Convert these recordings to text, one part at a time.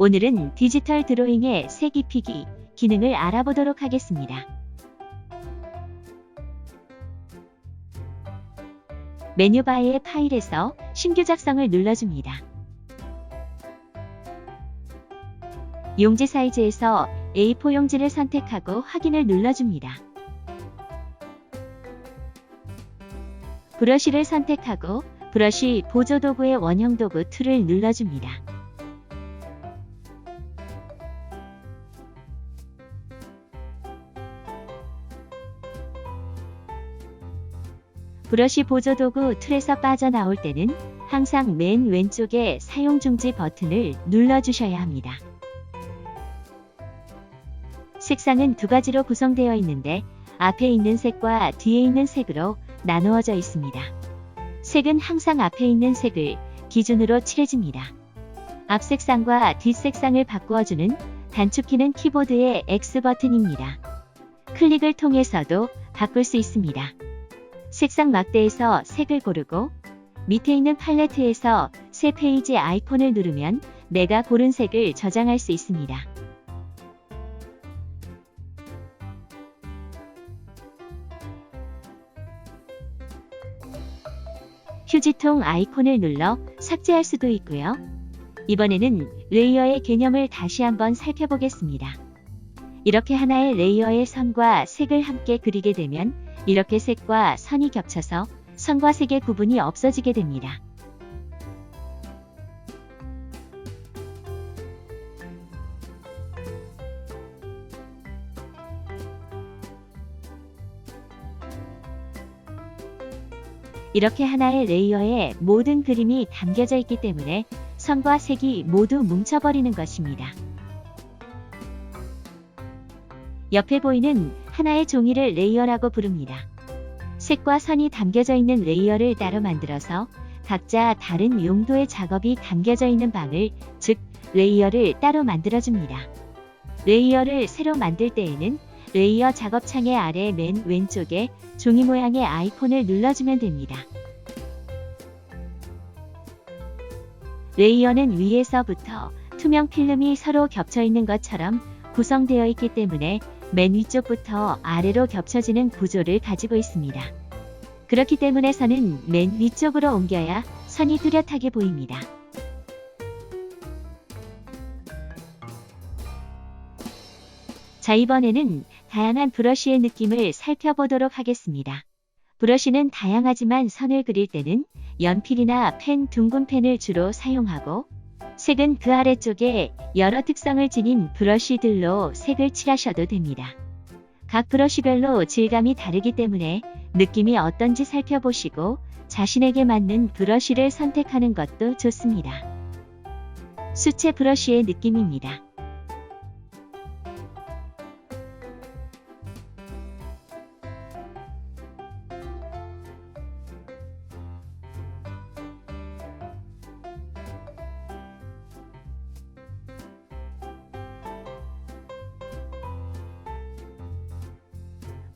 오늘은 디지털 드로잉의 색 입히기 기능을 알아보도록 하겠습니다. 메뉴바의 파일에서 신규 작성을 눌러줍니다. 용지 사이즈에서 A4 용지를 선택하고 확인을 눌러줍니다. 브러쉬를 선택하고 브러쉬 보조도구의 원형 도구 툴을 눌러줍니다. 브러쉬 보조도구 툴에서 빠져나올 때는 항상 맨 왼쪽에 사용 중지 버튼을 눌러주셔야 합니다. 색상은 두 가지로 구성되어 있는데 앞에 있는 색과 뒤에 있는 색으로 나누어져 있습니다. 색은 항상 앞에 있는 색을 기준으로 칠해줍니다. 앞 색상과 뒷 색상을 바꾸어주는 단축키는 키보드의 X 버튼입니다. 클릭을 통해서도 바꿀 수 있습니다. 색상 막대에서 색을 고르고 밑에 있는 팔레트에서 새 페이지 아이콘을 누르면 내가 고른 색을 저장할 수 있습니다. 휴지통 아이콘을 눌러 삭제할 수도 있고요. 이번에는 레이어의 개념을 다시 한번 살펴보겠습니다. 이렇게 하나의 레이어의 선과 색을 함께 그리게 되면 이렇게 색과 선이 겹쳐서 선과 색의 구분이 없어지게 됩니다. 이렇게 하나의 레이어에 모든 그림이 담겨져 있기 때문에 선과 색이 모두 뭉쳐버리는 것입니다. 옆에 보이는 하나의 종이를 레이어라고 부릅니다. 색과 선이 담겨져 있는 레이어를 따로 만들어서 각자 다른 용도의 작업이 담겨져 있는 방을, 즉 레이어를 따로 만들어줍니다. 레이어를 새로 만들 때에는 레이어 작업창의 아래 맨 왼쪽에 종이 모양의 아이콘을 눌러주면 됩니다. 레이어는 위에서부터 투명 필름이 서로 겹쳐 있는 것처럼 구성되어 있기 때문에 맨 위쪽부터 아래로 겹쳐지는 구조를 가지고 있습니다. 그렇기 때문에 선은 맨 위쪽으로 옮겨야 선이 뚜렷하게 보입니다. 자, 이번에는 다양한 브러쉬의 느낌을 살펴보도록 하겠습니다. 브러쉬는 다양하지만 선을 그릴 때는 연필이나 펜, 둥근 펜을 주로 사용하고 색은 그 아래쪽에 여러 특성을 지닌 브러쉬들로 색을 칠하셔도 됩니다. 각 브러쉬별로 질감이 다르기 때문에 느낌이 어떤지 살펴보시고 자신에게 맞는 브러쉬를 선택하는 것도 좋습니다. 수채 브러쉬의 느낌입니다.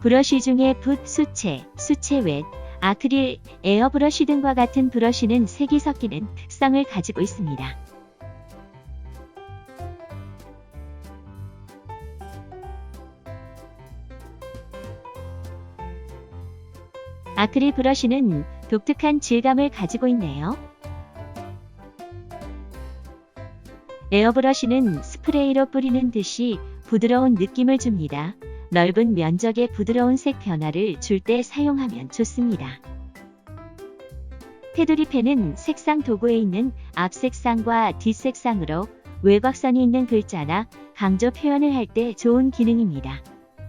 브러쉬 중에 붓, 수채, 수채 웻, 아크릴, 에어브러쉬 등과 같은 브러쉬는 색이 섞이는 특성을 가지고 있습니다. 아크릴 브러쉬는 독특한 질감을 가지고 있네요. 에어브러쉬는 스프레이로 뿌리는 듯이 부드러운 느낌을 줍니다. 넓은 면적의 부드러운 색 변화를 줄 때 사용하면 좋습니다. 테두리 펜은 색상 도구에 있는 앞 색상과 뒷 색상으로 외곽선이 있는 글자나 강조 표현을 할 때 좋은 기능입니다.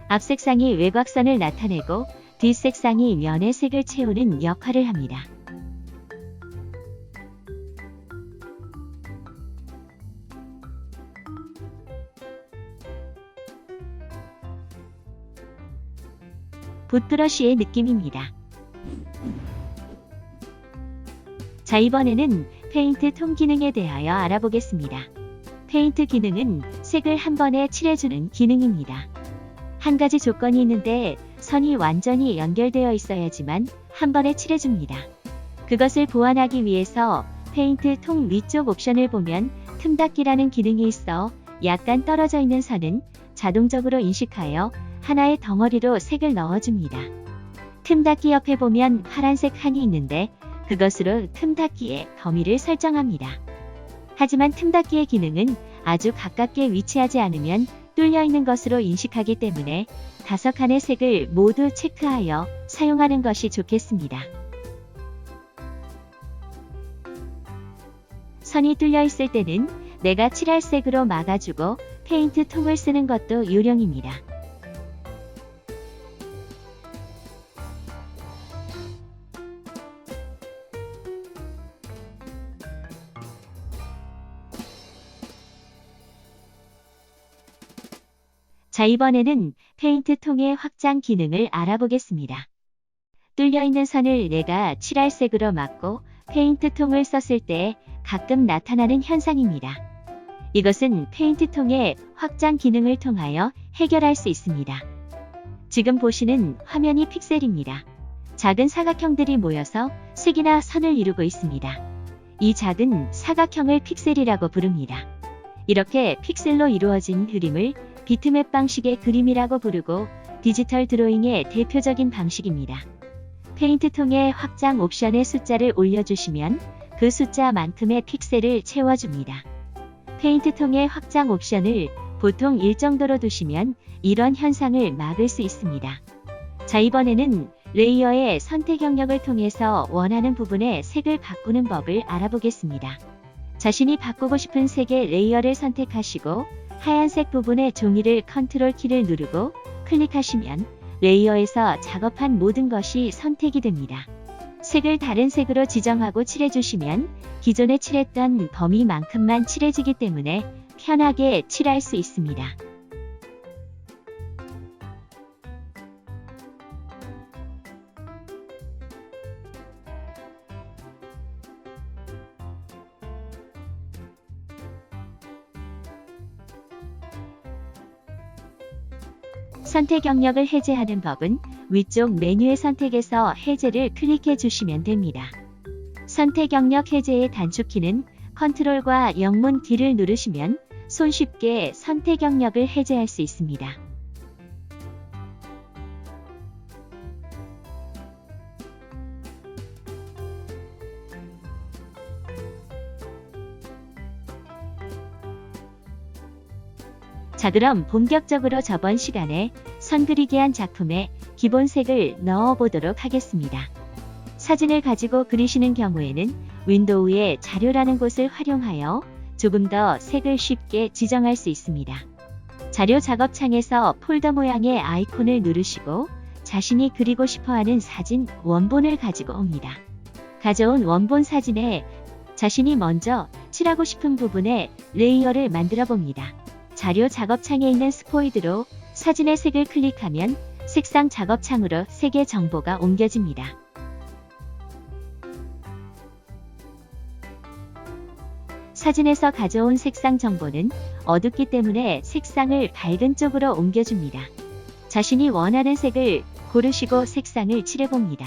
앞 색상이 외곽선을 나타내고 뒷 색상이 면의 색을 채우는 역할을 합니다. 붓브러쉬의 느낌입니다. 자, 이번에는 페인트 통 기능에 대하여 알아보겠습니다. 페인트 기능은 색을 한 번에 칠해주는 기능입니다. 한 가지 조건이 있는데 선이 완전히 연결되어 있어야지만 한 번에 칠해줍니다. 그것을 보완하기 위해서 페인트 통 위쪽 옵션을 보면 틈 닫기라는 기능이 있어 약간 떨어져 있는 선은 자동적으로 인식하여 하나의 덩어리로 색을 넣어줍니다. 틈 닫기 옆에 보면 파란색 한이 있는데 그것으로 틈 닫기의 범위를 설정합니다. 하지만 틈 닫기의 기능은 아주 가깝게 위치하지 않으면 뚫려 있는 것으로 인식하기 때문에 5칸의 색을 모두 체크하여 사용하는 것이 좋겠습니다. 선이 뚫려 있을 때는 내가 칠할 색으로 막아주고 페인트 통을 쓰는 것도 요령입니다. 자, 이번에는 페인트 통의 확장 기능을 알아보겠습니다. 뚫려 있는 선을 내가 칠할 색으로 막고 페인트 통을 썼을 때 가끔 나타나는 현상입니다. 이것은 페인트 통의 확장 기능을 통하여 해결할 수 있습니다. 지금 보시는 화면이 픽셀입니다. 작은 사각형들이 모여서 색이나 선을 이루고 있습니다. 이 작은 사각형을 픽셀이라고 부릅니다. 이렇게 픽셀로 이루어진 그림을 비트맵 방식의 그림이라고 부르고 디지털 드로잉의 대표적인 방식입니다. 페인트 통의 확장 옵션의 숫자를 올려주시면 그 숫자만큼의 픽셀을 채워줍니다. 페인트 통의 확장 옵션을 보통 1 정도로 두시면 이런 현상을 막을 수 있습니다. 자, 이번에는 레이어의 선택 영역을 통해서 원하는 부분의 색을 바꾸는 법을 알아보겠습니다. 자신이 바꾸고 싶은 색의 레이어를 선택하시고 하얀색 부분의 종이를 컨트롤 키를 누르고 클릭하시면 레이어에서 작업한 모든 것이 선택이 됩니다. 색을 다른 색으로 지정하고 칠해주시면 기존에 칠했던 범위만큼만 칠해지기 때문에 편하게 칠할 수 있습니다. 선택 영역을 해제하는 법은 위쪽 메뉴의 선택에서 해제를 클릭해 주시면 됩니다. 선택 영역 해제의 단축키는 컨트롤과 영문 키를 누르시면 손쉽게 선택 영역을 해제할 수 있습니다. 자, 그럼 본격적으로 저번 시간에 선 그리기 한 작품에 기본 색을 넣어 보도록 하겠습니다. 사진을 가지고 그리시는 경우에는 윈도우의 자료라는 곳을 활용하여 조금 더 색을 쉽게 지정할 수 있습니다. 자료 작업창에서 폴더 모양의 아이콘을 누르시고 자신이 그리고 싶어하는 사진 원본을 가지고 옵니다. 가져온 원본 사진에 자신이 먼저 칠하고 싶은 부분에 레이어를 만들어 봅니다. 자료 작업창에 있는 스포이드로 사진의 색을 클릭하면 색상 작업창으로 색의 정보가 옮겨집니다. 사진에서 가져온 색상 정보는 어둡기 때문에 색상을 밝은 쪽으로 옮겨줍니다. 자신이 원하는 색을 고르시고 색상을 칠해봅니다.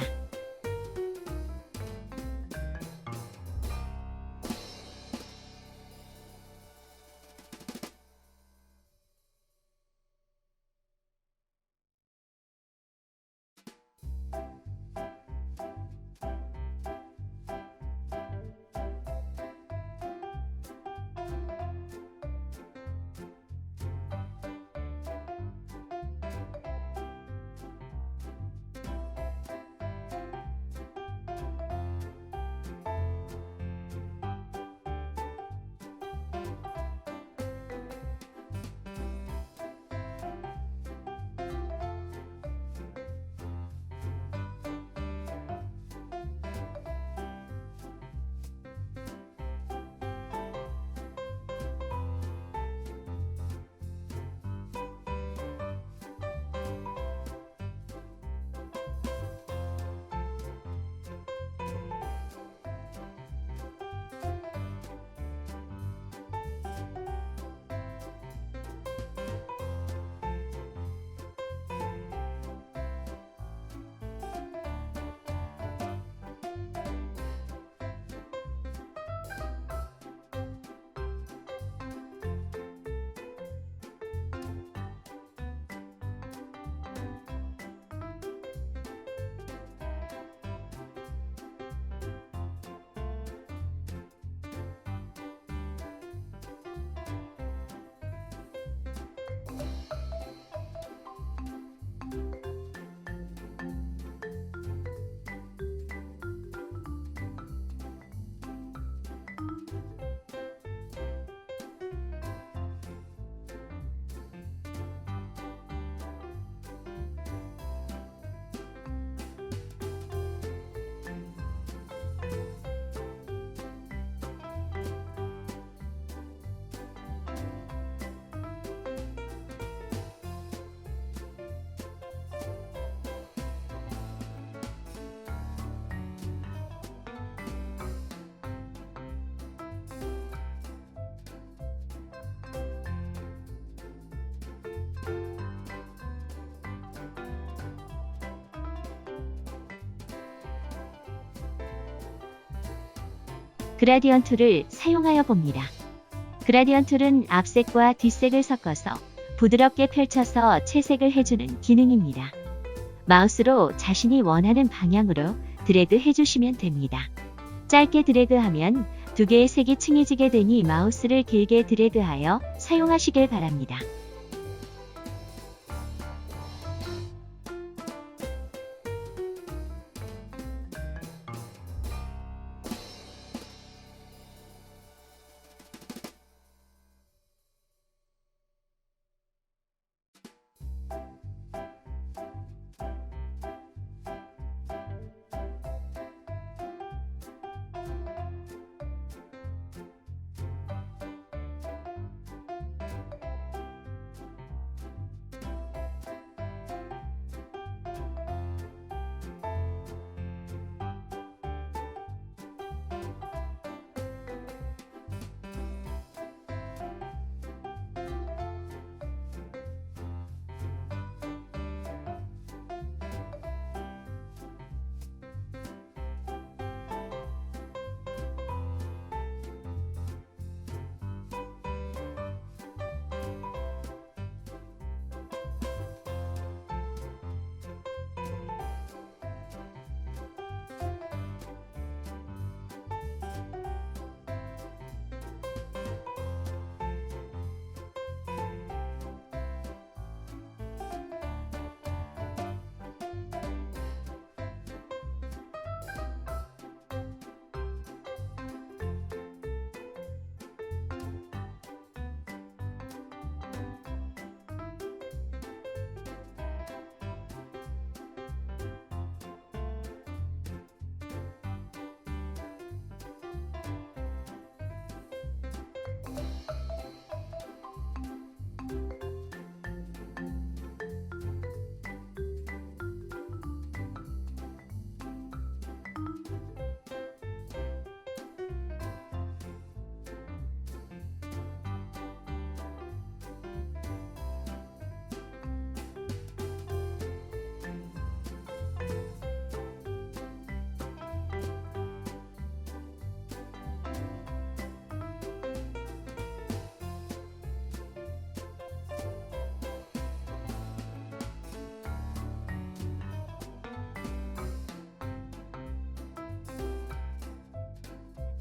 그라디언 툴을 사용하여 봅니다. 그라디언 툴은 앞색과 뒷색을 섞어서 부드럽게 펼쳐서 채색을 해주는 기능입니다. 마우스로 자신이 원하는 방향으로 드래그 해주시면 됩니다. 짧게 드래그하면 두 개의 색이 층이지게 되니 마우스를 길게 드래그하여 사용하시길 바랍니다.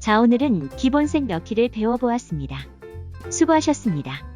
자, 오늘은 기본색 넣기를 배워보았습니다. 수고하셨습니다.